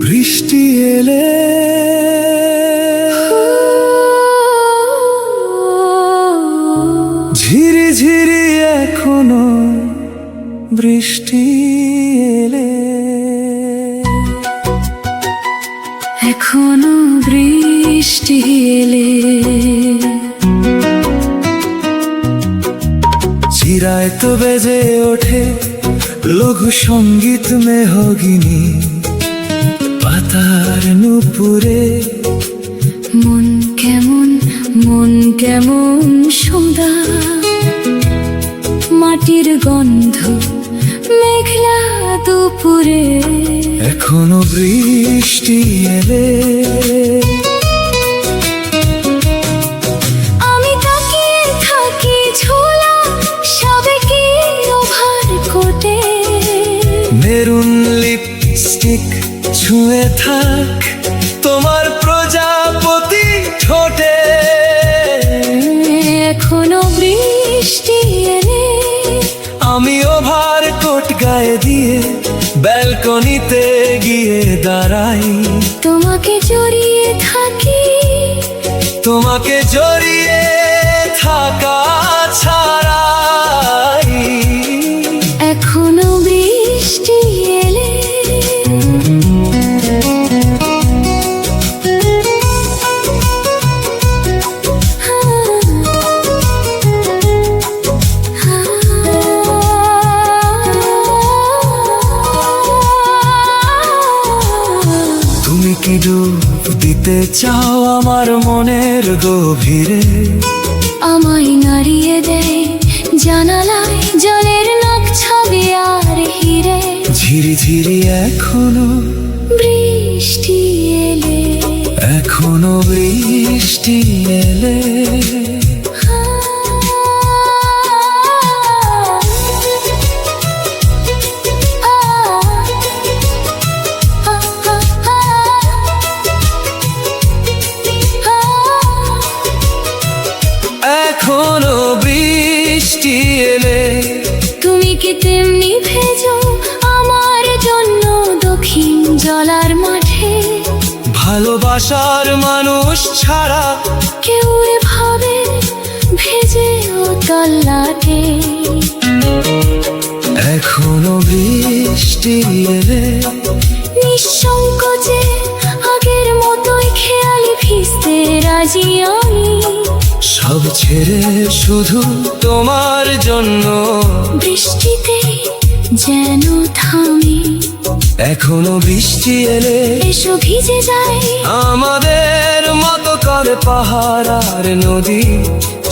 বৃষ্টি এলে ঝিরি ঝিরি এখনো বৃষ্টি এলে এখনো বৃষ্টি এলে চিরায় তো বেজে ওঠে লঘু সঙ্গীত মেহগিনী পাতার নুপুরে মন কেমন সদা মাটির গন্ধ মেঘলা দুপুরে এখনো বৃষ্টি এলে আমি তাকিয়ে থাকি ঝোলা সাবেকি ওভার কোটে মেরুন লিপস্টিক ছুঁয়ে থাক তোমার প্রজাপতি ঠোঁটে এখনো বৃষ্টি এলে আমি ওভার কোট গায়ে দিয়ে ব্যালকনিতে গিয়ে দাঁড়াই তোমাকে জড়িয়ে থাকি তোমাকে জড়িয়ে থাকা ছাড়াই এখনো বৃষ্টি এলে তুমি কি ডুব দিতে চাও আমার মনের গভীরে আমায় নাড়িয়ে দেয় জানালায় জলের নখ ছবি আর হিরে ঝিরি ঝিরি এখনো বৃষ্টি এলে এখনো বৃষ্টি এলে এখনো বৃষ্টি এলে তুমি কি তেমনি ভেজো আমার জন্য দক্ষিণ জলার মাঠে ভালোবাসার মানুষ ছাড়া কেউ ভাবে ভেজে ও তল্লাটে এখনো বৃষ্টি এলে নিঃসংকোচে আগের মতোই খেয়ালি ভিজতে রাজি আমি সব ছেড়ে শুধু তোমার জন্য বৃষ্টিতে যেন থামি এখনো বৃষ্টি এলে এসো ভিজে যায় আমাদের মতো করে পাহাড় আর নদী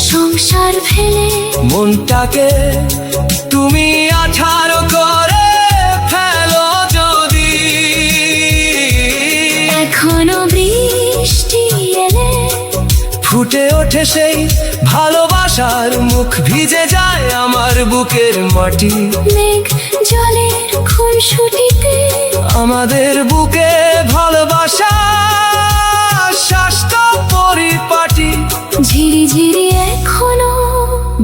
সংসার ফেলে মনটাকে তুমি আঠারো করে ফেলো যদি এখনো বৃষ্টি এলে ফুটে ওঠে সেই ভালোবাসার মুখ ভিজে যায় আমার বুকের মাটি মেঘ জলের খুনসুটিতে আমাদের বুকে ভালোবাসা শ্বাসটা পরিপাটি ঝিরি ঝিরি এখনো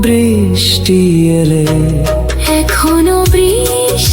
বৃষ্টি এলে এখনো বৃষ্টি